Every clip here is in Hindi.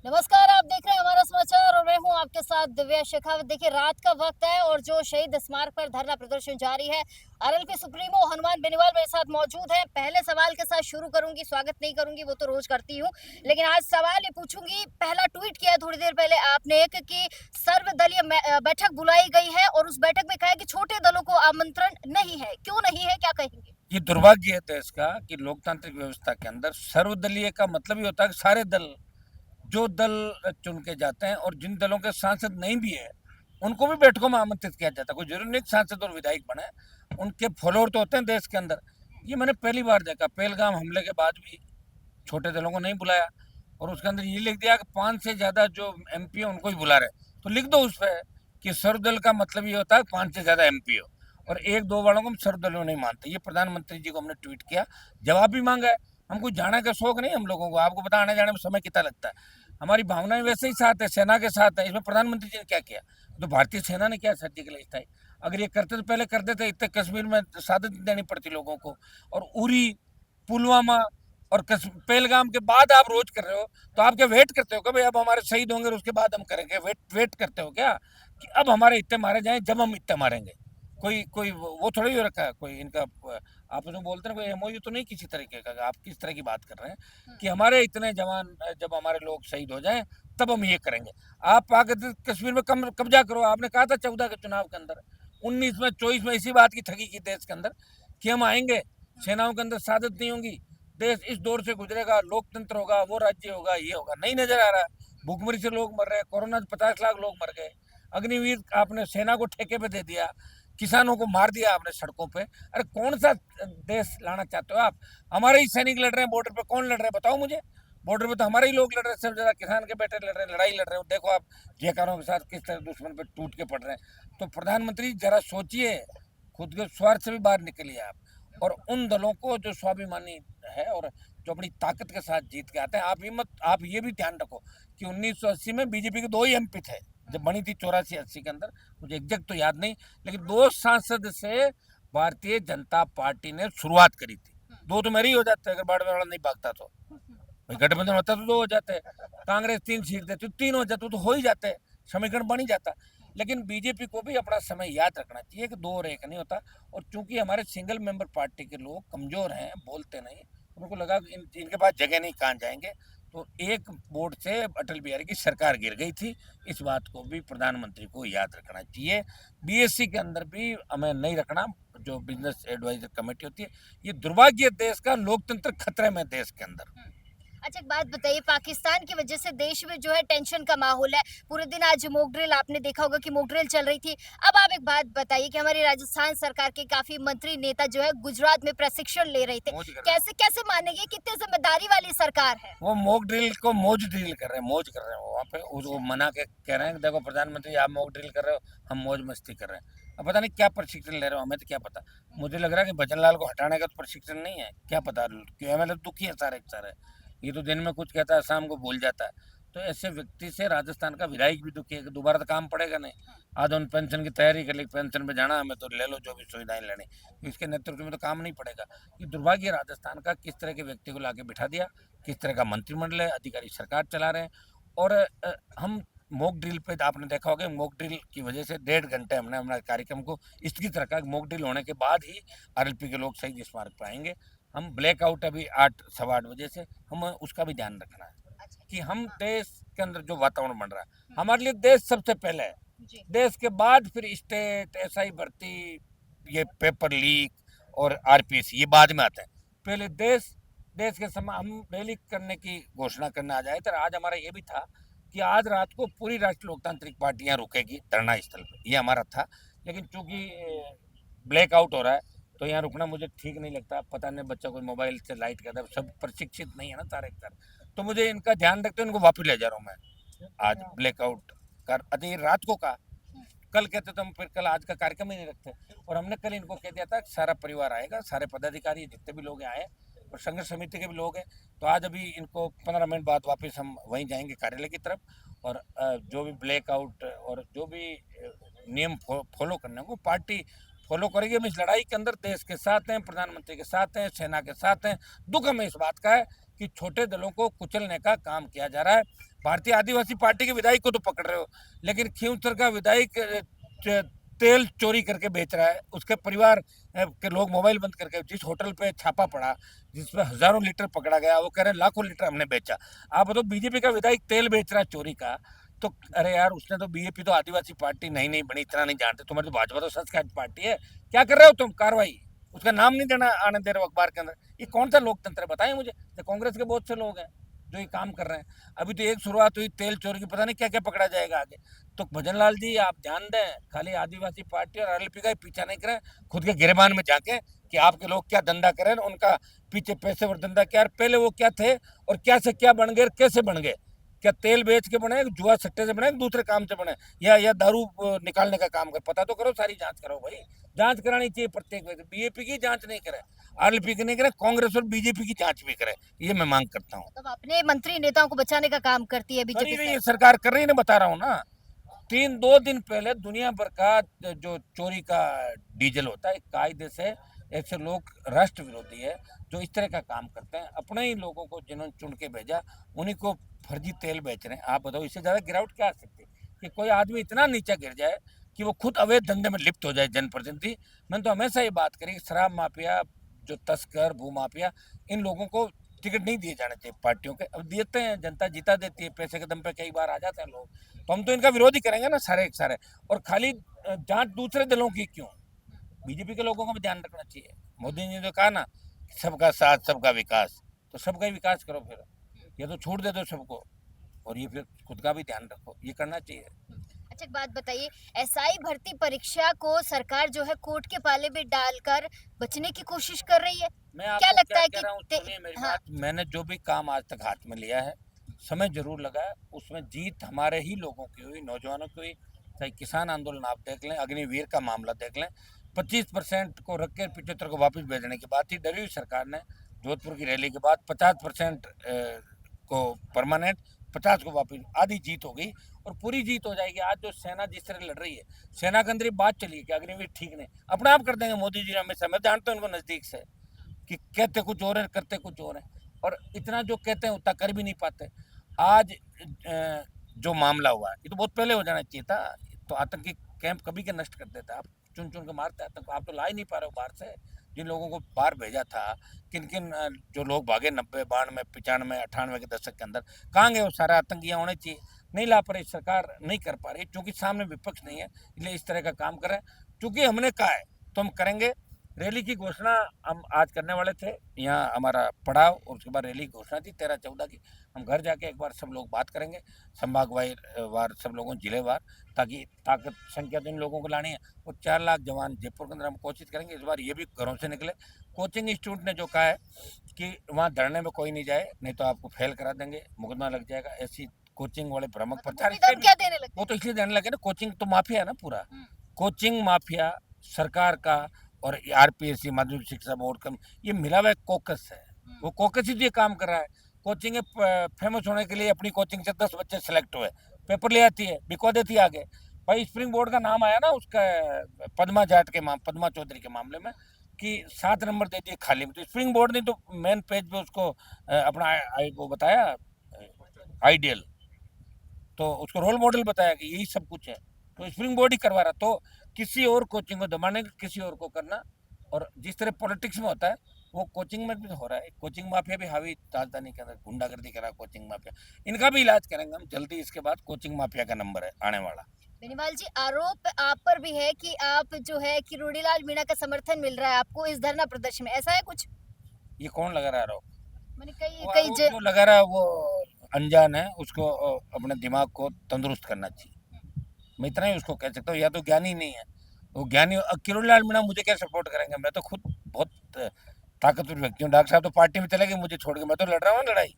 नमस्कार, आप देख रहे हैं हमारा समाचार और मैं हूं आपके साथ दिव्या शेखावत। देखिए, रात का वक्त है और जो शहीद स्मारक पर धरना प्रदर्शन जारी है। आरएलपी सुप्रीमो हनुमान बेनीवाल मेरे साथ मौजूद हैं। पहले सवाल के साथ शुरू करूंगी, स्वागत नहीं करूंगी, वो तो रोज करती हूं, लेकिन आज सवाल ये पूछूंगी। पहला ट्वीट किया थोड़ी देर पहले आपने एक कि सर्वदलीय बैठक बुलाई गई है और उस बैठक में कहा कि छोटे दलों को आमंत्रण नहीं है। क्यों नहीं है, क्या कहेंगे? ये दुर्भाग्य है देश का कि लोकतांत्रिक व्यवस्था के अंदर सर्वदलीय का मतलब ये होता है कि सारे दल, जो दल चुन के जाते हैं और जिन दलों के सांसद नहीं भी है उनको भी बैठकों में आमंत्रित किया जाता है। कोई जरूरी नहीं सांसद और विधायक बने, उनके फॉलोअर तो होते हैं देश के अंदर। ये मैंने पहली बार देखा। पहलगाम हमले के बाद भी छोटे दलों को नहीं बुलाया और उसके अंदर ये लिख दिया कि 5 से ज्यादा जो एमपी है उनको ही बुला रहे। तो लिख दो उस पर कि सर्वदल का मतलब ये होता है 5 से ज्यादा एमपी हो, और एक दो वालों को हम सर्वदलीय नहीं मानते। ये प्रधानमंत्री जी को हमने ट्वीट किया, जवाब भी मांगा है। हमको जाने का शौक नहीं हम लोगों को, आपको पता आने जाने में समय कितना लगता है। हमारी भावनाएं वैसे ही साथ है, सेना के साथ है। इसमें प्रधानमंत्री जी ने क्या किया? तो भारतीय सेना ने क्या सर्जिकल स्ट्राइक, अगर ये करते तो पहले कर देते। इतने कश्मीर में शहादत देनी पड़ती लोगों को, और उरी, पुलवामा और पहलगाम के बाद आप रोज कर रहे हो। तो आप क्या वेट करते हो कि भाई अब हमारे शहीद होंगे और उसके बाद हम करेंगे? वेट करते हो क्या कि अब हमारे इतने मारे जाएं जब हम इतने मारेंगे? कोई कोई वो थोड़ी हो रखा है कोई इनका। आप जो बोलते हैं कोई एमओयू तो नहीं किसी तरीके का। आप किस तरह की बात कर रहे हैं कि हमारे इतने जवान जब हमारे लोग शहीद हो जाएं तब हम ये करेंगे? आप आकर कश्मीर में कब्जा करो। आपने कहा था 14 के चुनाव के अंदर, 19 में 24 में इसी बात की ठगी की देश के अंदर कि हम आएंगे, सेनाओं के अंदर शहादत नहीं होंगी, देश इस दौर से गुजरेगा, लोकतंत्र होगा, वो राज्य होगा, ये होगा। नहीं नजर आ रहा है। भूखमरी से लोग मर रहे हैं, कोरोना से 50 लाख लोग मर गए, अग्निवीर आपने सेना को ठेके पे दे दिया, किसानों को मार दिया आपने सड़कों पे। अरे कौन सा देश लाना चाहते हो आप? हमारे ही सैनिक लड़ रहे हैं बॉर्डर पे। कौन लड़ रहे हैं बताओ मुझे? बॉर्डर पे तो हमारे ही लोग लड़ रहे हैं, सबसे ज्यादा किसान के बेटे लड़ रहे हैं, लड़ाई लड़ रहे हैं। देखो आप जयकारों के साथ किस तरह दुश्मन पे टूट के पड़ रहे हैं। तो प्रधानमंत्री जरा सोचिए, खुद के स्वार्थ से भी बाहर निकलिए आप, और उन दलों को जो स्वाभिमानी है और जो अपनी ताकत के साथ जीत के आते हैं। आप ये भी ध्यान रखो कि 1980 में बीजेपी के 2 ही एमपी थे जब बनी थी 84-80 के अंदर। मुझे एग्जैक्ट तो याद नहीं, लेकिन 2 सांसद से भारतीय जनता पार्टी ने शुरुआत करी थी। 2 तो मेरे ही हो जाते अगर बाड़मेर वाला नहीं भागता तो। भाई गठबंधन होता तो 2 हो जाते, कांग्रेस 3 सीट देती 3 हो जाते, तो हो ही जाते, समीकरण बन ही जाता। लेकिन बीजेपी को भी अपना समय याद रखना चाहिए कि 2 और 1 नहीं होता। और चूंकि हमारे सिंगल मेंबर पार्टी के लोग कमजोर हैं, बोलते नहीं, उनको लगा कि इनके पास जगह नहीं, कहाँ जाएंगे। तो एक वोट से अटल बिहारी की सरकार गिर गई थी। इस बात को भी प्रधानमंत्री को याद रखना चाहिए। बीएससी के अंदर भी हमें नहीं रखना, जो बिजनेस एडवाइजर कमेटी होती है। ये दुर्भाग्य देश का, लोकतंत्र खतरे में देश के अंदर। अच्छा, एक बात बताइए, पाकिस्तान की वजह से देश में जो है टेंशन का माहौल है। पूरे दिन आज मॉक ड्रिल आपने देखा होगा कि मॉक ड्रिल चल रही थी। अब आप एक बात बताइए कि हमारी राजस्थान सरकार के काफी मंत्री नेता जो है गुजरात में प्रशिक्षण ले रहे थे। कैसे कैसे मानेंगे, कितनी जिम्मेदारी वाली सरकार है? वो मॉक ड्रिल को मौज ड्रिल कर रहे हैं, मौज कर रहे हैं। वहाँ पे वो मना के कह रहे हैं देखो प्रधानमंत्री आप मॉक ड्रिल कर रहे हो, हम मौज मस्ती कर रहे हैं। अब पता नहीं क्या प्रशिक्षण ले रहे हो, हमें तो क्या पता। मुझे लग रहा है कि भजन लाल को हटाने का तो प्रशिक्षण नहीं है, क्या पता क्यों। एमएलए दुखी है सारे के सारे। ये तो दिन में कुछ कहता है, शाम को भूल जाता है। तो ऐसे व्यक्ति से राजस्थान का विधायक भी दुखी है कि दोबारा तो काम पड़ेगा नहीं। आज उन पेंशन की तैयारी कर ली, पेंशन पे जाना हमें, तो ले लो जो भी सुविधाएं लेनी, इसके नेतृत्व में तो काम नहीं पड़ेगा। ये दुर्भाग्य राजस्थान का, किस तरह के व्यक्ति को लाके बिठा दिया, किस तरह का मंत्रिमंडल है, अधिकारी सरकार चला रहे हैं। और हम मॉक ड्रिल पे आपने देखा होगा, मॉक ड्रिल की वजह से 1.5 घंटे हमने हमारे कार्यक्रम को स्थगित रखा। मॉक ड्रिल होने के बाद ही आरएलपी के लोग शहीद स्मारक पर आएंगे। हम ब्लैकआउट अभी 8 सवा 8 बजे से, हम उसका भी ध्यान रखना है कि हम देश के अंदर जो वातावरण बन रहा है, हमारे लिए देश सबसे पहले है। देश के बाद फिर स्टेट, एसआई भर्ती, ये पेपर लीक और आरपीएससी ये बाद में आता है। पहले देश, देश के समय हम रैली करने की घोषणा करने आ जाए। तो आज हमारा ये भी था कि आज रात को पूरी राष्ट्रीय लोकतांत्रिक पार्टियां रुकेगी धरना स्थल पर, ये हमारा था। लेकिन चूंकि ब्लैकआउट हो रहा है तो यहाँ रुकना मुझे ठीक नहीं लगता। पता नहीं बच्चा कोई मोबाइल से लाइट करता है, सब प्रशिक्षित नहीं है ना सारे के सारे। तो मुझे इनका ध्यान रखते हुए इनको वापस ले जा रहा हूँ मैं। आज ब्लैकआउट कर अरे रात को कहा, कल कहते तो हम फिर कल आज का कार्यक्रम ही नहीं रखते। और हमने कल इनको कह दिया था सारा परिवार आएगा, सारे पदाधिकारी जितने भी लोग आए और संघर्ष समिति के भी लोग हैं। तो आज अभी इनको 15 मिनट बाद वापस हम वहीं जाएंगे कार्यालय की तरफ। और जो भी ब्लैकआउट और जो भी नियम फॉलो करने को पार्टी फॉलो करेगी। हम इस लड़ाई के अंदर देश के साथ हैं, प्रधानमंत्री के साथ हैं, सेना के साथ हैं। दुख हमें इस बात का है कि छोटे दलों को कुचलने का काम किया जा रहा है। भारतीय आदिवासी पार्टी के विधायक को तो पकड़ रहे हो, लेकिन खींवसर का विधायक तेल चोरी करके बेच रहा है। उसके परिवार के लोग मोबाइल बंद करके, जिस होटल पे छापा पड़ा जिसमें हजारों लीटर पकड़ा गया, वो कह रहे हैं लाखों लीटर हमने बेचा। आप बताओ, बीजेपी का विधायक तेल बेच रहा है चोरी का। तो अरे यार, उसने तो बीजेपी तो आदिवासी पार्टी नहीं बनी, इतना नहीं जानते। तुम्हारी तो भाजपा तो सच पार्टी है। क्या कर रहे हो तुम कार्रवाई? उसका नाम नहीं देना आने दे रहे हो अखबार के अंदर। ये कौन सा लोकतंत्र है बताएं मुझे। तो कांग्रेस के बहुत से लोग हैं जो ये काम कर रहे हैं। अभी तो एक शुरुआत हुई तेल चोरी की, पता नहीं क्या क्या पकड़ा जाएगा आगे। तो भजन लाल जी, आप ध्यान दें, खाली आदिवासी पार्टी और आरएलपी का ही पीछा नहीं करें, खुद के गिरबान में जाके कि आपके लोग क्या धंधा करें, उनका पीछे पैसे और धंधा क्या, पहले वो क्या थे और क्या से क्या बन गए, कैसे बन गए। क्या तेल बेच के बने, जुआ सट्टे से बने, दूसरे काम से बने, या दारू निकालने का काम कर। पता तो करो, सारी जांच करो भाई। जांच करानी चाहिए प्रत्येक व्यक्ति। बीजेपी की जांच नहीं करे, आरएलपी की नहीं करे, कांग्रेस और बीजेपी की जांच भी करे। ये मैं मांग करता हूँ। तब अपने मंत्री नेताओं को बचाने का काम करती है कर ही बीजेपी रही है सरकार। सरकार, कर रही है ना, बता रहा हूँ ना। 2 दिन पहले दुनिया भर का जो चोरी का डीजल होता है, कायदे से ऐसे लोग राष्ट्र विरोधी है जो इस तरह का काम करते हैं। अपने ही लोगों को जिन्होंने चुन के भेजा, उन्हीं को फर्जी तेल बेच रहे हैं। आप बताओ, इससे ज्यादा गिरावट क्या आ सकती है कि कोई आदमी इतना नीचे गिर जाए कि वो खुद अवैध धंधे में लिप्त हो जाए, जनप्रतिनिधि। मैंने तो हमेशा ये बात करी कि शराब माफिया, जो तस्कर, भूमाफिया, इन लोगों को टिकट नहीं दिए जाने चाहिए पार्टियों के। अब देते हैं, जनता जीता देती है, पैसे के दम पे कई बार आ जाते हैं लोग। तो हम तो इनका विरोध ही करेंगे ना, सारे एक सारे। और खाली जांच दूसरे दलों की क्यों, बीजेपी के लोगों को भी ध्यान रखना चाहिए। मोदी जी ने कहा ना, सबका साथ सबका विकास, तो सबका ही विकास करो। फिर ये तो छूट दे दो सबको, और ये फिर खुद का भी ध्यान रखो, ये करना चाहिए। अच्छा, एक बात बताइए, एसआई भर्ती परीक्षा को सरकार जो है कोर्ट के पाले में डालकर बचने की कोशिश कर रही है। मैं क्या आपको लगता क्या है कह कि रहा हूँ, सुनिए मेरी हाँ, बात। मैंने जो भी काम आज तक हाथ में लिया है, समय जरूर लगा है, उसमें जीत हमारे ही लोगों की हुई, नौजवानों की हुई। चाहे किसान आंदोलन आप देख लें, अग्निवीर का मामला देख लें, 25% को रख के 75 को वापस भेजने की बात थी। डरी हुई सरकार ने जोधपुर की रैली के बाद 50% को परमानेंट, 50 को वापस, आधी जीत हो गई और पूरी जीत हो जाएगी। आज जो सेना जिस तरह लड़ रही है, सेना के अंदर ही बात चली है कि अग्निवीर ठीक नहीं, अपने आप कर देंगे मोदी जी। हमेशा मैं जानता हूँ उनको नजदीक से, कि कहते कुछ और है, करते कुछ और है, और इतना जो कहते हैं उतना कर भी नहीं पाते। आज जो मामला हुआ है, ये तो बहुत पहले हो जाना चाहिए था। तो आतंकी कैंप कभी के नष्ट कर देता। आप चुन चुन के मारते आतंक, आप तो ला ही नहीं पा रहे हो बाहर से। जिन लोगों को बाहर भेजा था, किन किन जो लोग भागे 90, 92, 95, 98 के दशक के अंदर, कहाँ गए वो सारे आतंकी? होने चाहिए, नहीं ला पा रही सरकार, नहीं कर पा रही, क्योंकि सामने विपक्ष नहीं है, इसलिए इस तरह का काम करें। क्योंकि हमने कहा है तो हम करेंगे। रैली की घोषणा हम आज करने वाले थे, यहाँ हमारा पड़ाव, और उसके बाद रैली की घोषणा थी 13-14 की। हम घर जाके एक बार सब लोग बात करेंगे, संभाग वार सब लोगों, जिलेवार, ताकि ताकत संख्या तो इन लोगों को लानी है। और 4 लाख जवान जयपुर के अंदर हम कोशिश करेंगे इस बार ये भी घरों से निकले। कोचिंग इंस्टीट्यूट ने जो कहा है कि वहाँ धरने में कोई नहीं जाए, नहीं तो आपको फेल करा देंगे, मुकदमा लग जाएगा, ऐसी कोचिंग वाले भ्रामक प्रचार क्या देने लगे? वो तो इसलिए देने लगे ना, कोचिंग तो माफिया है ना पूरा। कोचिंग माफिया सरकार का और आरपीएससी, माध्यमिक शिक्षा बोर्ड का, ये मिला हुआ कोकस है। वो कोकस ही ये काम कर रहा है। कोचिंग फेमस होने के लिए अपनी कोचिंग से 10 बच्चे सेलेक्ट हुए, पेपर ले आती है, बिकवा देती है आगे। भाई स्प्रिंग बोर्ड का नाम आया ना उसका, पद्मा चौधरी के मामले में, कि 7 नंबर दे दिए खाली में। तो स्प्रिंग बोर्ड ने तो मेन पेज पे उसको अपना वो बताया, आइडियल, तो उसको रोल मॉडल बताया कि यही सब कुछ है। तो स्प्रिंग बोर्ड ही करवा रहा, तो किसी और कोचिंग को दबाने का, किसी और को करना। और जिस तरह पॉलिटिक्स में होता है, वो कोचिंग में भी हो रहा है। कोचिंग माफिया भी हावी राजधानी के अंदर, गुंडागर्दी करा कोचिंग माफिया, इनका भी इलाज करेंगे हम जल्दी। इसके बाद कोचिंग माफिया का नंबर है आने वाला। बेनीवाल जी, आरोप आप पर भी है कि आप जो है कि रोडीलाल मीणा का समर्थन मिल रहा है आपको इस धरना प्रदर्शन में, ऐसा है कुछ? ये कौन लगा रहा है आरोप? मैंने वो कई आरोप जो लगा रहा है वो अनजान है, उसको अपने दिमाग को तंदुरुस्त करना चाहिए। मैं इतना ही उसको कह सकता हूँ, या तो ज्ञानी नहीं है। वो ज्ञानी किरोड़ीलाल मीणा मुझे क्या सपोर्ट करेंगे? मैं तो खुद बहुत ताकतवर व्यक्ति हूँ। डॉक्टर साहब तो पार्टी में चले गए मुझे छोड़ के, मैं तो लड़ रहा हूँ लड़ाई।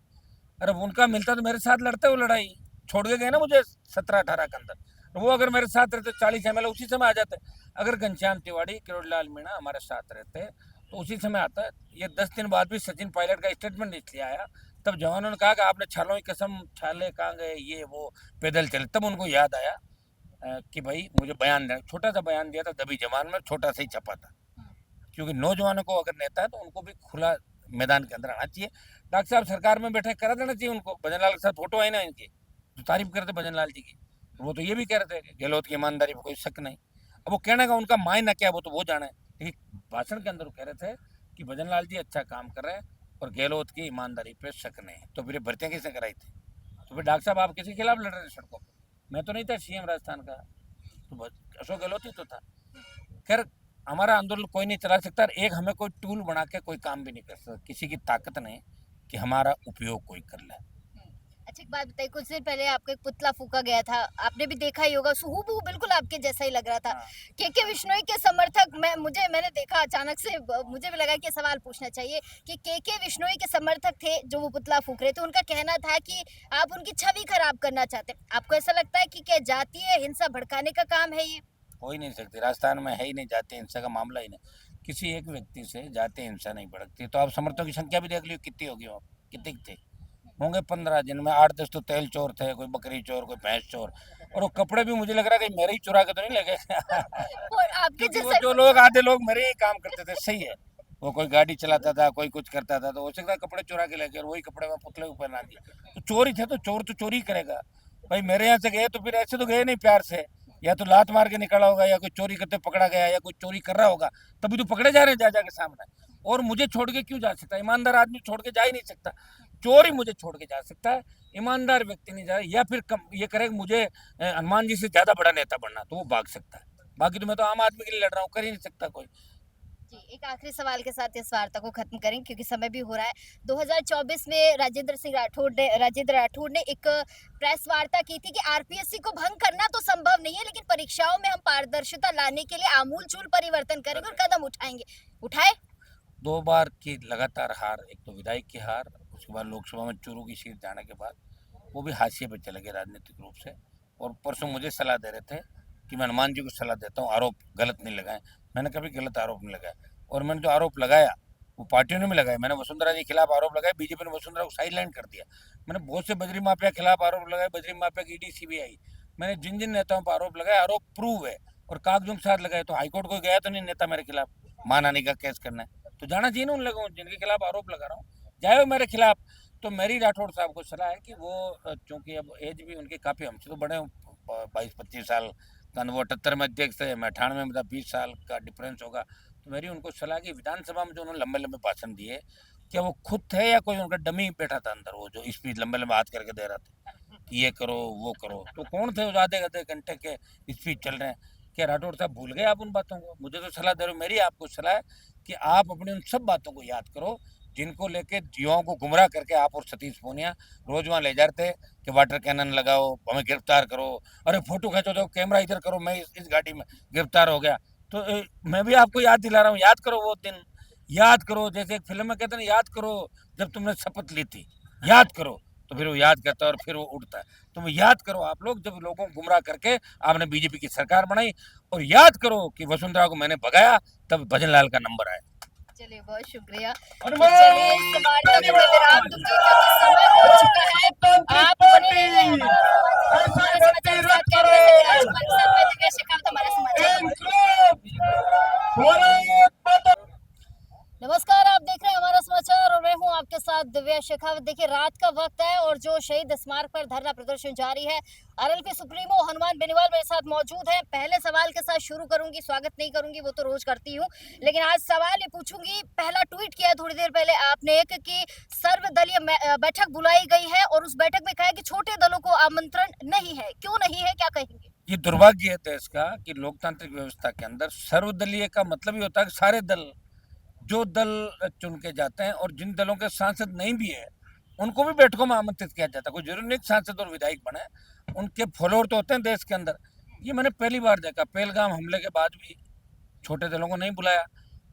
अरे उनका मिलता तो मेरे साथ लड़ते, वो लड़ाई छोड़ के गए ना मुझे 17-18 के अंदर। वो अगर मेरे साथ रहते 40 एमएलए उसी समय आ जाते। अगर घनश्याम तिवाड़ी, किरोड़ीलाल मीणा हमारे साथ रहते तो उसी समय आता है। ये 10 दिन बाद भी सचिन पायलट का स्टेटमेंट इसलिए आया, तब जवानों ने कहा कि आपने छालों की कसम, छाले कहाँ गए, ये वो पैदल चले। तब उनको याद आया कि भाई मुझे बयान देना, छोटा सा बयान दिया था दबी जवान में, छोटा सा ही छपा था। क्योंकि नौजवानों को अगर नेता है तो उनको भी खुला मैदान के अंदर आना चाहिए। डॉक्टर साहब सरकार में बैठे, करा देना चाहिए उनको। भजन लाल के साथ फोटो आई ना इनकी, तो तारीफ करते भजन लाल जी की। वो तो ये भी कह रहे थे कि गहलोत की ईमानदारी पर कोई शक नहीं। अब वो कहने का उनका मायना क्या, वो तो वो जाने, लेकिन भाषण के अंदर वो कह रहे थे कि भजन लाल जी अच्छा काम कर रहे हैं और गहलोत की ईमानदारी पे शक नहीं। तो फिर भर्तियां किसने कराई थी? तो फिर डॉक्टर साहब आप किसी के खिलाफ लड़ रहे थे सड़कों पर? मैं तो नहीं था सीएम राजस्थान का, तो अशोक गहलोत ही तो था। खैर, हमारा आंदोलन कोई नहीं चला सकता, और एक हमें कोई टूल बना के कोई काम भी नहीं कर सकता। किसी की ताकत नहीं कि हमारा उपयोग कोई कर ले। अच्छा, एक बात बताइए, कुछ दिन पहले आपका एक पुतला फूका गया था, आपने भी देखा ही होगा, हूबहू बिल्कुल आपके जैसा ही लग रहा था। हाँ। के विश्नोई के समर्थक, मैंने देखा अचानक से, मुझे भी लगा कि सवाल पूछना चाहिए कि के विश्नोई के समर्थक थे जो वो पुतला फूक रहे थे, उनका कहना था कि आप उनकी छवि खराब करना चाहते हैं। आपको ऐसा लगता है कि क्या जातीय हिंसा भड़काने का काम है ये? हो ही नहीं सकती, राजस्थान में है ही नहीं जातीय हिंसा का मामला ही नहीं। किसी एक व्यक्ति से जातीय हिंसा नहीं भड़कती। तो आप समर्थकों की संख्या भी देख लियो कितनी होगी, वहाँ कितनी थे होंगे 15, जिनमें 8-10 तो तेल चोर थे, कोई बकरी चोर, कोई भैंस चोर। और वो कपड़े भी मुझे लग रहा है कि मेरे ही चुरा के तो नहीं लगे और आपके क्योंकि वो जैसा जो लोग, आधे लोग मेरे ही काम करते थे, सही है। वो कोई गाड़ी चलाता था, कोई कुछ करता था, तो हो सकता है कपड़े चुरा के लेके और वही कपड़े में पुतले को पहना दिए। तो चोरी थे, तो चोर तो चोरी करेगा भाई। मेरे यहाँ से गए तो फिर ऐसे तो गए नहीं प्यार से, या तो लात मार के निकला होगा, या कोई चोरी करते पकड़ा गया, या कोई चोरी कर रहा होगा, तभी तो पकड़े जा रहे हैं जा के सामने। और मुझे छोड़ के क्यों जा सकता? ईमानदार आदमी छोड़ के जा ही नहीं सकता। चोर ही मुझे छोड़ के जा सकता है, ईमानदार व्यक्ति नहीं जा। या फिर ये करे मुझे हनुमान जी से ज्यादा बड़ा नेता बनना, तो वो भाग सकता है। बाकी तो मैं तो आम आदमी के लिए लड़ रहा हूँ, कर ही नहीं सकता कोई। जी, एक आखिरी सवाल के साथ इस वार्ता को खत्म करें क्योंकि समय भी हो रहा है। 2024 में राजेंद्र राठौड़ ने एक प्रेस वार्ता की थी कि आरपीएससी को भंग करना तो संभव नहीं है, लेकिन परीक्षाओं में हम पारदर्शिता लाने के लिए आमूलचूल परिवर्तन करेंगे और कदम उठाएंगे। उठाए? 2 बार की लगातार हार, एक तो विधायक की हार, उसके बाद लोकसभा में चूरू की सीट जाने के बाद वो भी हाशिए पे चले गए राजनीतिक रूप से। और परसों मुझे सलाह दे रहे थे कि मैं हनुमान जी को सलाह देता हूँ आरोप गलत नहीं लगाएं। मैंने कभी गलत आरोप नहीं लगाया, और मैंने जो आरोप लगाया वो पार्टियों ने भी लगाया। मैंने वसुंधरा जी के खिलाफ आरोप लगाया, बीजेपी ने वसुंधरा को साइडलाइन कर दिया। मैंने बहुत से बजरी माफिया के खिलाफ आरोप लगाए, बजरी माफिया की ईडी सीबीआई। मैंने जिन जिन नेताओं पर आरोप लगाए, आरोप प्रूव है और कागजों के साथ लगाए। तो हाईकोर्ट को गया तो नहीं नेता मेरे खिलाफ मानहानि का केस करना है, तो जाना चाहिए ना उन लोगों जिनके खिलाफ आरोप लगा रहा हूँ, जाए वो मेरे खिलाफ। तो मेरी राठौड़ साहब को सलाह है कि वो, चूंकि अब एज भी उनकी काफ़ी हमसे तो बड़े, 22-25 साल का, वो 78 में अध्यक्ष थे, मैं 98 में, मतलब 20 साल का डिफरेंस होगा। तो मेरी उनको सलाह की, विधानसभा में जो उन्होंने लंबे लंबे भाषण दिए, क्या वो खुद थे या कोई उनका डमी बैठा था अंदर, वो जो स्पीच लंबे लंबे हाथ करके दे रहा था कि ये करो वो करो? तो कौन थे जो आधे आधे घंटे के स्पीच चल रहे हैं? क्या राठौड़ साहब भूल गए आप उन बातों को? मुझे तो सलाह दे रहे हो, मेरी आपको सलाह है कि आप अपनी उन सब बातों को याद करो जिनको लेके युवाओं को गुमराह करके आप और सतीश पूनिया रोज वहाँ ले जाते कि वाटर कैनन लगाओ, हमें गिरफ्तार करो, अरे फोटो खींचो तो कैमरा इधर करो, मैं इस गाड़ी में गिरफ्तार हो गया। तो मैं भी आपको याद दिला रहा हूँ, याद करो वो दिन, याद करो। जैसे एक फिल्म में कहते हैं ना, याद करो जब तुमने शपथ ली थी, याद करो। तो फिर वो याद करता है और फिर वो उठता है। तो वो याद करो आप लोग, जब लोगों को गुमराह करके आपने बीजेपी की सरकार बनाई, और याद करो कि वसुंधरा को मैंने भगाया, तब भजन लाल का नंबर आया। चलिए, बहुत शुक्रिया। चलिए, इस वार्ता में मैं विराम दूंगी क्योंकि समय हो चुका है। आप बने रहिए हमारे समाचार के साथ। कैमरे से राजकुमार के साथ मैं दिव्या शेखावत, हमारे समाचार। नमस्कार, आप देख रहे हैं हमारा समाचार और मैं हूं आपके साथ दिव्या शेखावत। देखिए, रात का वक्त है और जो शहीद स्मारक पर धरना प्रदर्शन जारी है, आरएलपी सुप्रीमो हनुमान बेनीवाल मेरे साथ मौजूद है। पहले सवाल के साथ शुरू करूंगी, स्वागत नहीं करूंगी, वो तो रोज करती हूं, लेकिन आज सवाल ये पूछूंगी। पहला ट्वीट किया थोड़ी देर पहले आपने एक कि सर्वदलीय बैठक बुलाई गई है और उस बैठक में कहा कि छोटे दलों को आमंत्रण नहीं है। क्यों नहीं है, क्या कहेंगे? ये दुर्भाग्य है देश का कि लोकतांत्रिक व्यवस्था के अंदर सर्वदलीय का मतलब ही होता है कि सारे दल, जो दल चुन के जाते हैं, और जिन दलों के सांसद नहीं भी है उनको भी बैठकों में आमंत्रित किया जाता है। कोई जरूरी नहीं सांसद और विधायक बने, उनके फॉलोअर तो होते हैं देश के अंदर। ये मैंने पहली बार देखा। पहलगाम हमले के बाद भी छोटे दलों को नहीं बुलाया,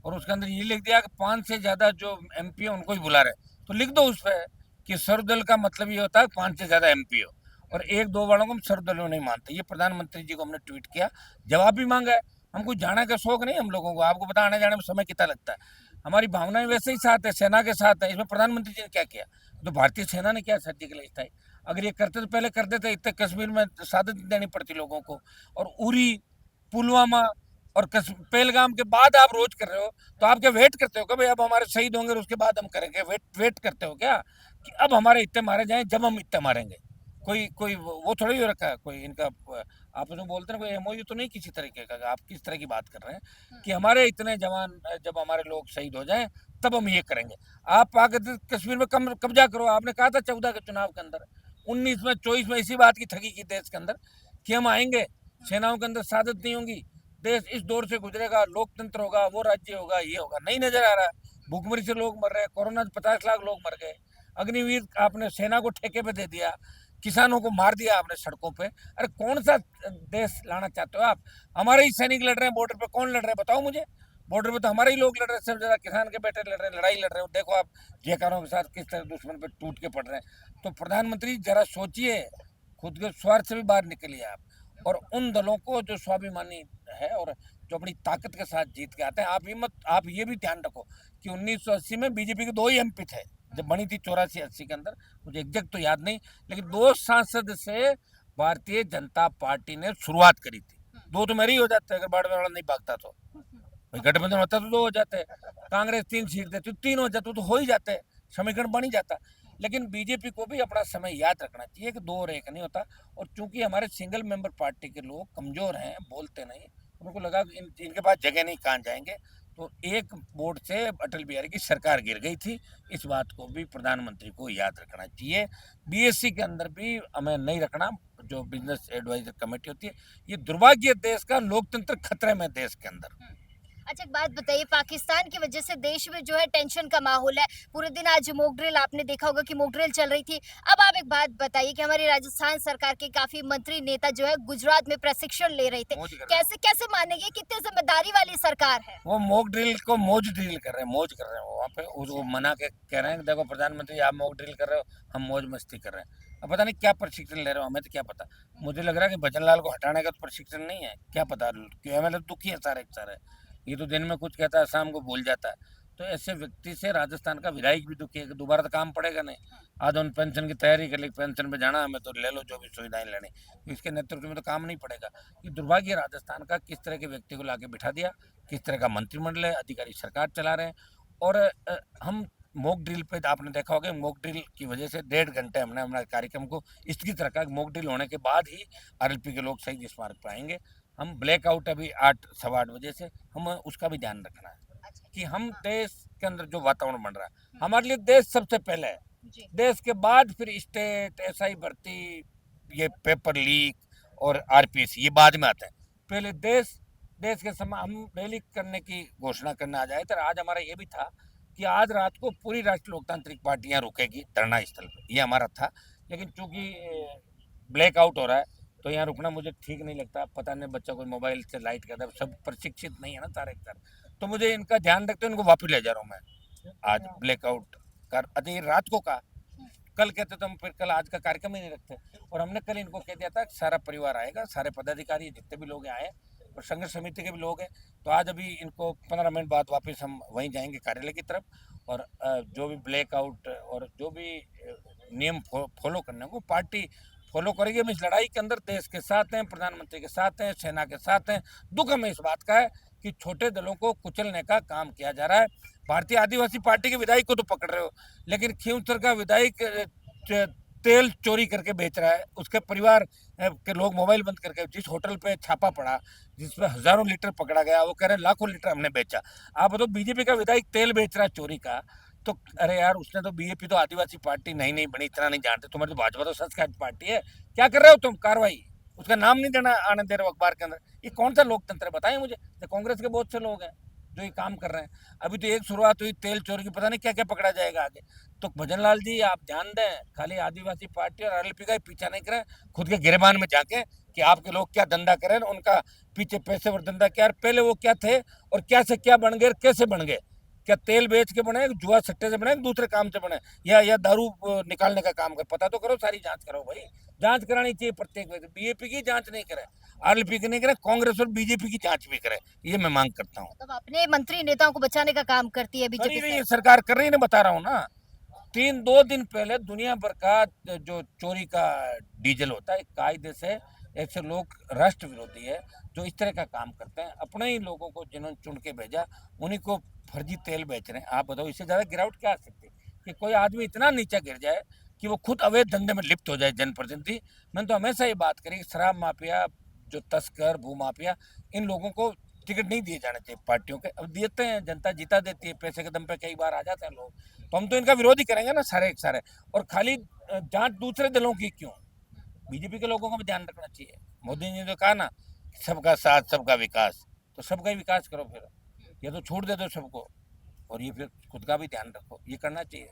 और उसके अंदर ये लिख दिया कि 5 से ज्यादा जो एमपी है उनको ही बुला रहे। तो लिख दो उस पर कि सर्वदल का मतलब ये होता है 5 से ज्यादा एमपी हो, और 1-2 वालों को हम सर्वदलीय नहीं मानते। ये प्रधानमंत्री जी को हमने ट्वीट किया, जवाब भी मांगा है। हमको जाने का शौक नहीं हम लोगों को, आपको पता आने जाने में समय कितना लगता है। हमारी भावनाएं वैसे ही साथ है, सेना के साथ है। इसमें प्रधानमंत्री जी ने क्या किया? तो भारतीय सेना ने क्या सर्जिकल स्ट्राइक? अगर ये करते तो पहले कर देते, इतने कश्मीर में शहादत देनी पड़ती लोगों को, और उरी, पुलवामा, और पहलगाम के बाद आप रोज कर रहे हो, तो आप क्या वेट करते हो कि भाई अब हमारे शहीद होंगे और उसके बाद हम करेंगे? वेट करते हो क्या कि अब हमारे इतने मारे जाएं जब हम इतने मारेंगे? कोई कोई वो थोड़ी हो रखा है कोई इनका। आप जो बोलते हैं कोई एमओयू तो नहीं किसी तरीके का। आप किस तरह की बात कर रहे हैं कि हमारे इतने जवान जब हमारे लोग शहीद हो जाएं तब हम ये करेंगे? आप आकर कश्मीर में कब्जा करो। आपने कहा था 14 के चुनाव के अंदर, 19 में 24 में इसी बात की ठगी की देश के अंदर कि हम आएंगे, सेनाओं के अंदर सादत नहीं होंगी, देश इस दौर से गुजरेगा, लोकतंत्र होगा, वो राज्य होगा, ये होगा। नहीं नजर आ रहा है। भूखमरी से लोग मर रहे हैं, कोरोना से 50 लाख लोग मर गए, अग्निवीर आपने सेना को ठेके पे दे दिया, किसानों को मार दिया आपने सड़कों पे। अरे कौन सा देश लाना चाहते हो आप? हमारे ही सैनिक लड़ रहे हैं बॉर्डर पे। कौन लड़ रहे हैं बताओ मुझे? बॉर्डर पे तो हमारे ही लोग लड़ रहे हैं, सब जगह किसान के बेटे लड़ रहे हैं, लड़ाई लड़ रहे हो। देखो आप जेकारों के साथ किस तरह दुश्मन पे टूट के पड़ रहे हैं। तो प्रधानमंत्री जरा सोचिए, खुद के स्वार्थ से भी बाहर निकलिए आप, और उन दलों को जो स्वाभिमानी है और जो अपनी ताकत के साथ जीत के आते हैं। आप ये भी ध्यान रखो कि 1980 में बीजेपी के 2 ही एमपी थे जब बनी थी 84-80 के अंदर, मुझे एग्जैक्ट तो याद नहीं, लेकिन 2 सांसद से भारतीय जनता पार्टी ने शुरुआत करी थी। 2 तो मेरे ही हो जाते अगर बाड़मेर वाला नहीं भागता तो। गठबंधन होता तो 2 हो जाते, कांग्रेस 3 सीट देती 3 हो जाते, तो हो ही जाते, समीकरण बन ही जाता। लेकिन बीजेपी को भी अपना समय याद रखना चाहिए कि 2 और 1 नहीं होता। और चूंकि हमारे सिंगल मेंबर पार्टी के लोग कमजोर हैं, बोलते नहीं, उनको लगा कि इनके पास जगह नहीं, कहाँ जाएंगे, तो एक वोट से अटल बिहारी की सरकार गिर गई थी। इस बात को भी प्रधानमंत्री को याद रखना चाहिए। बीएससी के अंदर भी हमें नहीं रखना, जो बिजनेस एडवाइजर कमेटी होती है। ये दुर्भाग्य देश का, लोकतंत्र खतरे में देश के अंदर। अच्छा, एक बात बताइए, पाकिस्तान की वजह से देश में जो है टेंशन का माहौल है। पूरे दिन आज मॉक ड्रिल आपने देखा होगा कि मॉक ड्रिल चल रही थी। अब आप एक बात बताइए कि हमारी राजस्थान सरकार के काफी मंत्री नेता जो है गुजरात में प्रशिक्षण ले रहे थे, कैसे कैसे मानेंगे? कितनी जिम्मेदारी वाली सरकार है? वो मॉक ड्रिल को मौज ड्रिल कर रहे हैं, मौज कर रहे हैं। वहाँ पे वो मना के कह रहे हैं कि देखो प्रधानमंत्री आप मॉक ड्रिल कर रहे हो, हम मौज मस्ती कर रहे हैं। अब पता नहीं क्या प्रशिक्षण ले रहे हो, हमें तो क्या पता। मुझे लग रहा है कि भजन लाल को हटाने का तो प्रशिक्षण नहीं है, क्या पता क्यों। मतलब दुखी है सारे सारे। ये तो दिन में कुछ कहता है, शाम को भूल जाता है। तो ऐसे व्यक्ति से राजस्थान का विधायक भी दुखी है कि दोबारा तो काम पड़ेगा नहीं। आज उन पेंशन की तैयारी कर ली, पेंशन पे जाना हमें, तो ले लो जो भी सुविधाएं लेनी, इसके नेतृत्व में तो काम नहीं पड़ेगा। ये दुर्भाग्य राजस्थान का, किस तरह के व्यक्ति को लाके बिठा दिया, किस तरह का मंत्रिमंडल है, अधिकारी सरकार चला रहे हैं। और हम मॉक ड्रिल पे आपने देखा होगा, मॉक ड्रिल की वजह से 1.5 घंटे हमने हमारे कार्यक्रम को स्थगित रखा। मॉक ड्रिल होने के बाद ही आरएलपी के लोग शहीद स्मारक पे आएंगे। हम ब्लैकआउट अभी 8 सवा 8 बजे से, हम उसका भी ध्यान रखना है कि हम देश के अंदर जो वातावरण बन रहा है, हमारे लिए देश सबसे पहले है। देश के बाद फिर स्टेट, एसआई भर्ती, ये पेपर लीक और आरपीएससी ये बाद में आते हैं। पहले देश के समय हम रैली करने की घोषणा करने आ जाए। तो आज हमारा ये भी था कि आज रात को पूरी राष्ट्रीय लोकतांत्रिक पार्टी यहाँ रुकेगी धरना स्थल पर, ये हमारा था। लेकिन चूंकि ब्लैकआउट हो रहा है तो यहाँ रुकना मुझे ठीक नहीं लगता। पता नहीं बच्चा कोई मोबाइल से लाइट करता है, सब प्रशिक्षित नहीं है ना सारे सर। तो मुझे इनका ध्यान रखते इनको वापस ले जा रहा हूँ मैं। आज ब्लैकआउट कर अभी रात को का, कल कहते तो हम फिर कल आज का कार्यक्रम ही नहीं रखते। और हमने कल इनको कह दिया था कि सारा परिवार आएगा, सारे पदाधिकारी जितने भी लोग आए और संघर्ष समिति के भी लोग हैं। तो आज अभी इनको 15 मिनट बाद वापस हम वहीं जाएंगे कार्यालय की तरफ। और जो भी ब्लैकआउट और जो भी नियम फॉलो करने को पार्टी फॉलो करेगी। हम इस लड़ाई के अंदर देश के साथ हैं, प्रधानमंत्री के साथ हैं, सेना के साथ हैं। दुख हमें इस बात का है कि छोटे दलों को कुचलने का काम किया जा रहा है। भारतीय आदिवासी पार्टी के विधायक को तो पकड़ रहे हो, लेकिन खींवसर का विधायक तेल चोरी करके बेच रहा है। उसके परिवार के लोग मोबाइल बंद करके, जिस होटल पे छापा पड़ा जिसमें हजारों लीटर पकड़ा गया, वो कह रहे लाखों लीटर हमने बेचा। आप बताओ बीजेपी का विधायक तेल बेच रहा है चोरी का। तो अरे यार, उसने तो बीजेपी तो आदिवासी पार्टी नहीं बनी, इतना नहीं जानते। तुम्हारी तो भाजपा तो सच पार्टी है। क्या कर रहे हो तुम कार्रवाई? उसका नाम नहीं देना आने दे रहे हो अखबार के अंदर। ये कौन सा लोकतंत्र है बताएं मुझे। तो कांग्रेस के बहुत से लोग हैं जो ये काम कर रहे हैं। अभी तो एक शुरुआत हुई तेल चोरी की, पता नहीं क्या क्या पकड़ा जाएगा आगे। तो भजन लाल जी आप ध्यान दें, खाली आदिवासी पार्टी और आरएलपी का ही पीछा नहीं करें, खुद के गिरबान में जाके कि आपके लोग क्या धंधा करें, उनका पीछे पैसे और धंधा क्या, पहले वो क्या थे और क्या से क्या बन गए, कैसे बन गए। क्या तेल बेच के बने, जुआ सट्टे से बने, दूसरे काम से बने, या दारू निकालने का काम कर? पता तो करो, सारी जांच करो भाई। जांच करानी चाहिए प्रत्येक व्यक्ति। बीजेपी की जांच नहीं करे, आरएलपी की नहीं करे, कांग्रेस और बीजेपी की जांच भी करे, ये मैं मांग करता हूँ। तब अपने मंत्री नेताओं को बचाने का काम करती है बीजेपी सरकार कर रही है, बता रहा हूँ ना। 2 दिन पहले दुनिया भर का जो चोरी का डीजल होता है कायदे से ऐसे लोग राष्ट्र विरोधी है जो इस तरह का काम करते हैं। अपने ही लोगों को जिन्होंने चुन के भेजा उन्हीं को फर्जी तेल बेच रहे हैं। आप बताओ इससे ज़्यादा गिरावट क्या आ सकती है कि कोई आदमी इतना नीचे गिर जाए कि वो खुद अवैध धंधे में लिप्त हो जाए जनप्रतिनिधि। मैंने तो हमेशा ये बात करी कि शराब माफिया, जो तस्कर, भू माफिया, इन लोगों को टिकट नहीं दिए जाने चाहिए पार्टियों के। अब देते हैं, जनता जीता देती है, पैसे के दम पे कई बार आ जाते हैं लोग, तो हम तो इनका विरोध ही करेंगे ना सारे एक सारे। और खाली जांच दूसरे दलों की क्यों, बीजेपी के लोगों को भी ध्यान रखना चाहिए। मोदी जी ने तो कहा ना सबका साथ सबका विकास, तो सबका ही विकास करो फिर, ये तो छूट दे दो सबको, और ये फिर खुद का भी ध्यान रखो, ये करना चाहिए।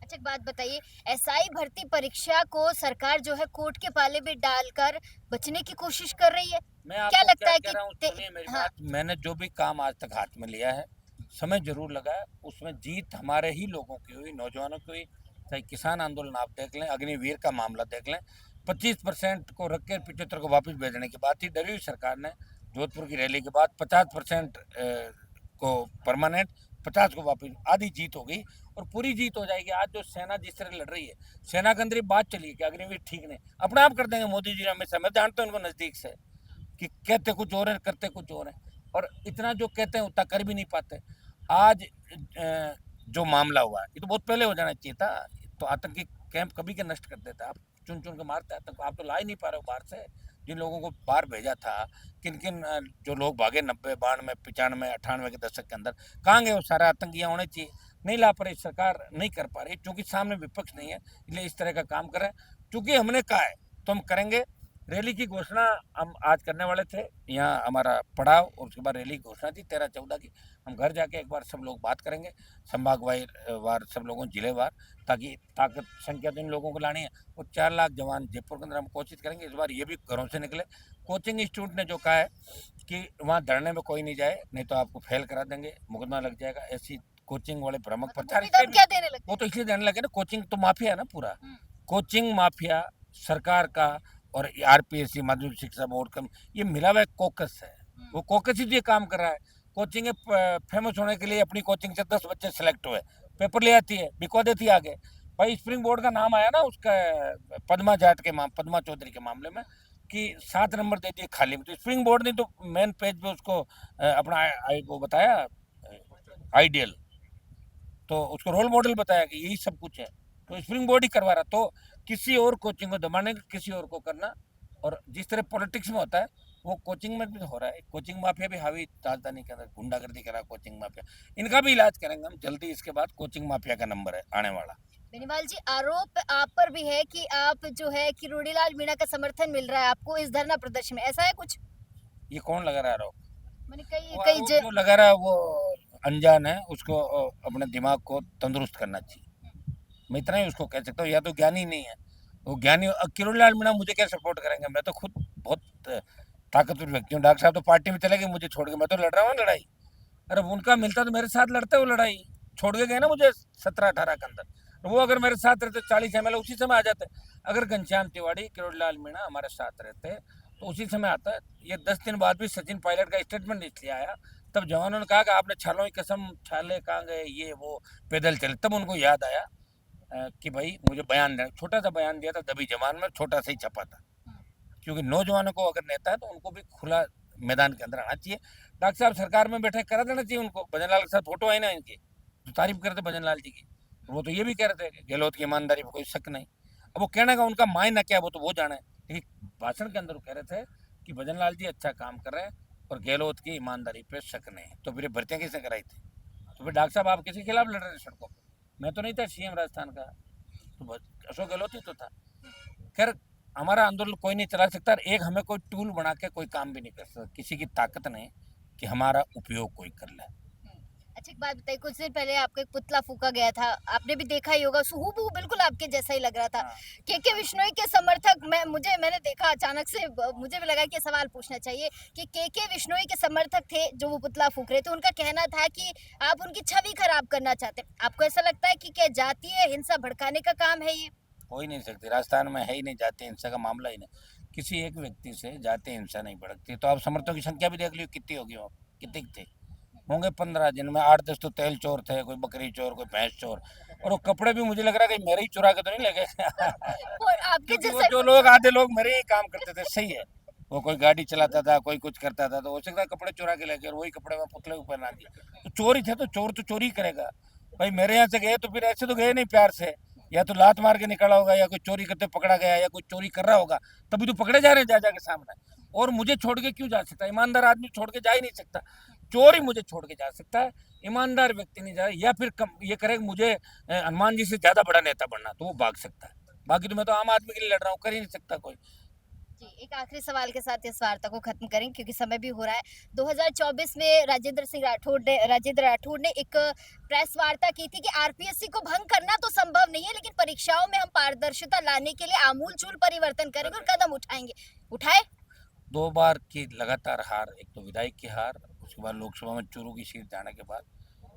अच्छा, एक बात बताइए, एसआई भर्ती परीक्षा को सरकार जो है कोर्ट के पाले में डालकर बचने की कोशिश कर रही है। मैं क्या आपको लगता क्या है कह कि रहा हूँ, सुनिए मेरी हाँ, बात। मैंने जो भी काम आज तक हाथ में लिया है, समय जरूर लगा है, उसमें जीत हमारे ही लोगों की हुई, नौजवानों की हुई। चाहे किसान आंदोलन आप देख लें, अग्निवीर का मामला देख लें, 25% को रख के 75 को वापस भेजने की बात थी, डरी हुई सरकार ने। जोधपुर की रैली के बाद 50% को परमानेंट, 50 को वापस, आधी जीत हो गई और पूरी जीत हो जाएगी। आज जो सेना जिस तरह लड़ रही है, सेना के अंदर ये बात चली है कि अग्निवीर ठीक नहीं, अपने आप कर देंगे मोदी जी हमेशा। मैं जानता हूँ उनको नजदीक से कि कहते कुछ और है, करते कुछ और है, और इतना जो कहते हैं उतना कर भी नहीं पाते। आज जो मामला हुआ है, ये तो बहुत पहले हो जाना चाहिए था। तो आतंकी कैंप कभी के नष्ट कर देता, आप चुन चुन के मारते आतंक, आप तो ला ही नहीं पा रहे हो बाहर से। जिन लोगों को बाहर भेजा था, किन किन जो लोग भागे 90, 92, 95, 98 के दशक के अंदर, कहाँ गए वो सारे आतंकी? यहाँ होने चाहिए, नहीं ला पा रही सरकार, नहीं कर पा रही, क्योंकि सामने विपक्ष नहीं है, इसलिए इस तरह का काम कर रहे हैं। क्योंकि हमने कहा है तो हम करेंगे। रैली की घोषणा हम आज करने वाले थे, यहाँ हमारा पड़ाव, और उसके बाद रैली की घोषणा थी 13-14 की। हम घर जाके एक बार सब लोग बात करेंगे, संभाग वार सब लोगों, जिले वार, ताकि ताकत संख्या तो इन लोगों को लानी है। और 4 लाख जवान जयपुर के अंदर हम कोशिश करेंगे इस बार ये भी घरों से निकले। कोचिंग इंस्टीट्यूट ने जो कहा है कि वहाँ धरने में कोई नहीं जाए, नहीं तो आपको फेल करा देंगे, मुकदमा लग जाएगा, ऐसी कोचिंग वाले भ्रामक मतलब प्रचार वो भी धमकियां देने लगे। वो तो इसलिए देने लगे ना, कोचिंग तो माफिया है ना पूरा। कोचिंग माफिया सरकार का और आरपीएससी, माध्यमिक शिक्षा बोर्ड का, ये मिला हुआ कोकस है। वो कोकस ही ये काम कर रहा है। कोचिंग फेमस होने के लिए अपनी कोचिंग से 10 बच्चे सेलेक्ट हुए, पेपर ले आती है, बिकवा देती है आगे। भाई स्प्रिंग बोर्ड का नाम आया ना उसका, पद्मा चौधरी के मामले में, कि 7 नंबर दे दिए खाली में। तो स्प्रिंग बोर्ड ने तो मेन पेज पे उसको अपना वो बताया, आइडियल, तो उसको रोल मॉडल बताया कि यही सब कुछ है। तो स्प्रिंग बोर्ड ही करवा रहा, तो किसी और कोचिंग को दबाने, किसी और को करना। और जिस तरह पॉलिटिक्स में होता है वो कोचिंग में भी हो रहा है। कोचिंग माफिया भी हावी राजधानी के अंदर, गुंडागर्दी करा कोचिंग माफिया, इनका भी इलाज करेंगे हम जल्दी। इसके बाद कोचिंग माफिया का नंबर है आने वाला। बेनीवाल जी, आरोप आप पर भी है कि आप जो है कि रोडीलाल मीणा का समर्थन मिल रहा है आपको इस धरना प्रदर्शन में, ऐसा है कुछ? ये कौन लगा रहा है आरोप? मैंने कई वो कई आरोप जो लगा रहा है वो अनजान है, उसको अपने दिमाग को तंदुरुस्त करना चाहिए। मैं इतना ही उसको कह सकता हूँ, या तो ज्ञानी नहीं है। वो ज्ञानी किरोड़ीलाल मीणा मुझे क्या सपोर्ट करेंगे? मैं तो खुद बहुत ताकतवर व्यक्ति हूँ। डॉक्टर साहब तो पार्टी में चले गए मुझे छोड़ के, मैं तो लड़ रहा हूँ लड़ाई। अरे उनका मिलता तो मेरे साथ लड़ते वो लड़ाई, छोड़ के गए ना मुझे 17-18 के अंदर। वो अगर मेरे साथ रहते 40 ML उसी समय आ जाते। अगर घनश्याम तिवाड़ी, किरोड़ीलाल मीणा हमारे साथ रहते तो उसी समय आता। ये 10 दिन बाद भी सचिन पायलट का स्टेटमेंट इसलिए आया, तब जवानों ने कहा कि आपने छालों की कसम, छाले कहाँ गए, ये वो पैदल चले। तब उनको याद आया कि भाई मुझे बयान देना, छोटा सा बयान दिया था दबी जमान में, छोटा सा ही छपा था। क्योंकि नौजवानों को अगर नेता है तो उनको भी खुला मैदान के अंदर आना चाहिए। डॉक्टर साहब सरकार में बैठे करा देना चाहिए उनको। भजन लाल के साथ फोटो आई ना इनकी, तो तारीफ करते भजन लाल जी की। वो तो ये भी कह रहे थे कि गहलोत की ईमानदारी पर कोई शक नहीं। अब वो कहने का उनका मायना क्या है वो तो वो जाने, लेकिन भाषण के अंदर वो कह रहे थे कि भजन लाल जी अच्छा काम कर रहे हैं और गहलोत की ईमानदारी पे शक नहीं। तो फिर भर्तियाँ किसने कराई थी? तो फिर डॉक्टर साहब आप किसी के खिलाफ लड़ रहे थे सड़कों पर? मैं तो नहीं था सीएम राजस्थान का, तो अशोक गहलोत ही तो था। खैर हमारा आंदोलन कोई नहीं चला सकता, और एक हमें कोई टूल बना के कोई काम भी नहीं कर सकता। किसी की ताकत नहीं कि हमारा उपयोग कोई कर ले। अच्छा, एक बात बताइए, कुछ दिन पहले आपका एक पुतला फूका गया था, आपने भी देखा ही होगा, हूबहू बिल्कुल आपके जैसा ही लग रहा था। हाँ। के विश्नोई के समर्थक, मैंने देखा अचानक से, मुझे भी लगा कि ये सवाल पूछना चाहिए कि के विश्नोई के समर्थक थे जो वो पुतला फूक रहे थे, उनका कहना था कि आप उनकी छवि खराब करना चाहते हैं। आपको ऐसा लगता है कि क्या जातीय हिंसा भड़काने का काम है ये? हो ही नहीं सकती, राजस्थान में है ही नहीं जातीय हिंसा का मामला ही नहीं। किसी एक व्यक्ति से जातीय हिंसा नहीं भड़कती। तो आप समर्थकों की संख्या भी देख लो कितनी होगी, वहाँ कितने थे। होंगे 15, जिनमें 8-10 तो तेल चोर थे, कोई बकरी चोर, कोई भैंस चोर। और वो कपड़े भी मुझे लग रहा है कि मेरे ही चुरा के तो नहीं ले गए और आपके क्योंकि वो जैसे जो लोग आधे लोग मेरे ही काम करते थे, सही है। वो कोई गाड़ी चलाता था, कोई कुछ करता था, तो हो सकता है कपड़े चुरा के ले गए और वही कपड़े मैं पुतले को पहना दिए। तो चोर ही थे तो चोर तो चोरी करेगा। भाई मेरे यहाँ से गए तो फिर ऐसे तो गए नहीं प्यार से, या तो लात मार के निकला होगा, या कोई चोरी करते पकड़ा गया, या कोई चोरी कर रहा होगा, तभी तो पकड़े जा रहे हैं जा के सामने। और मुझे छोड़ के क्यों जा सकता है? ईमानदार आदमी छोड़ के जा ही नहीं सकता। चोर ही मुझे छोड़ के जा सकता है, ईमानदार व्यक्ति नहीं जा। या फिर ये करे कि मुझे हनुमान जी से ज्यादा बड़ा नेता बनना, तो वो भाग सकता है। बाकी तो मैं तो आम आदमी के लिए लड़ रहा हूँ, कर ही नहीं सकता कोई। जी, एक आखिरी सवाल के साथ इस वार्ता को खत्म करें क्योंकि समय भी हो रहा है। 2024 में राजेंद्र राठौड़ ने एक प्रेस वार्ता की थी कि आरपीएससी को भंग करना तो संभव नहीं है, लेकिन परीक्षाओं में हम पारदर्शिता लाने के लिए आमूलचूल परिवर्तन करेंगे और कदम उठाएंगे। उठाए? 2 बार की लगातार हार, एक तो विधायक की हार, उसके बाद लोकसभा में चूरू की सीट जाने के बाद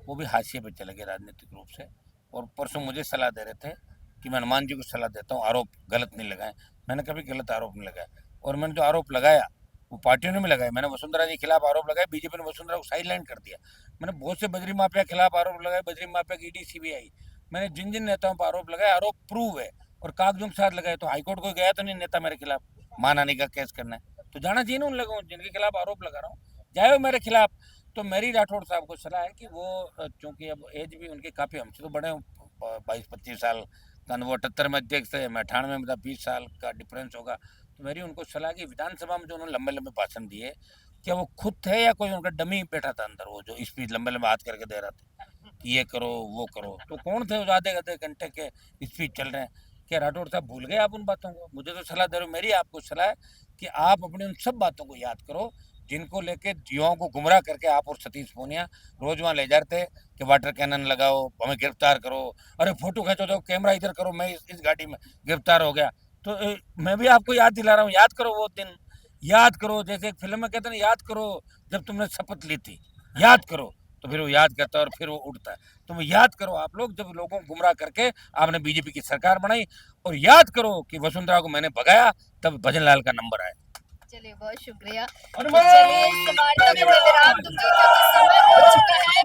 वो भी हाशिए पे चले गए राजनीतिक रूप से। और परसों मुझे सलाह दे रहे थे कि मैं हनुमान जी को सलाह देता हूँ, आरोप गलत नहीं लगाएं। मैंने कभी गलत आरोप नहीं लगाया, और मैंने जो आरोप लगाया वो पार्टियों ने भी लगाया। मैंने वसुंधरा जी के खिलाफ आरोप लगाया, बीजेपी ने वसुंधरा को साइडलाइन कर दिया। मैंने बहुत से बजरी माफिया के खिलाफ आरोप लगाए, बजरी माफिया की ईडी सीबीआई। मैंने जिन जिन नेताओं पर आरोप लगाए, आरोप प्रूव है और कागजों के साथ लगाए। तो हाईकोर्ट को गया तो नहीं नेता मेरे खिलाफ मानहानि का केस करना है, तो जाना चाहिए ना उन लोगों जिनके खिलाफ आरोप लगा रहा हूँ, जाए वो मेरे खिलाफ। तो मेरी राठौड़ साहब को सलाह है कि वो चूंकि अब एज भी उनकी काफ़ी हमसे तो बड़े 22-25 साल का, वो 78 में अध्यक्ष थे, मैं 98 में, मतलब 20 साल का डिफरेंस होगा। तो मेरी उनको सलाह कि विधानसभा में जो उन्होंने लंबे लंबे भाषण दिए, क्या वो खुद थे या कोई उनका डमी बैठा था अंदर, वो जो स्पीच लंबे लंबे हाथ करके दे रहा था कि ये करो वो करो, तो कौन थे? वो आधे आधे घंटे के स्पीच चल रहे हैं। क्या राठौड़ साहब भूल गए आप उन बातों को? मुझे तो सलाह दे रहे हो, मेरी आपको सलाह है कि आप अपनी उन सब बातों को याद करो जिनको लेके युवाओं को गुमराह करके आप और सतीश पूनिया रोज वहाँ ले जाते कि वाटर कैनन लगाओ, हमें गिरफ्तार करो, अरे फोटो खींचो तो कैमरा इधर करो, मैं इस गाड़ी में गिरफ्तार हो गया। तो मैं भी आपको याद दिला रहा हूँ, याद करो वो दिन, याद करो। जैसे एक फिल्म में कहते हैं याद करो जब तुमने शपथ ली थी, याद करो। तो फिर वो याद करता है और फिर वो उठता है। तो वो याद करो आप लोग, जब लोगों को गुमराह करके आपने बीजेपी की सरकार बनाई, और याद करो कि वसुंधरा को मैंने भगाया तब भजन लाल का नंबर आया। चलिए बहुत शुक्रिया। तो चलिए इस वार्ता को मैं विराम दूंगी क्योंकि समय हो चुका है।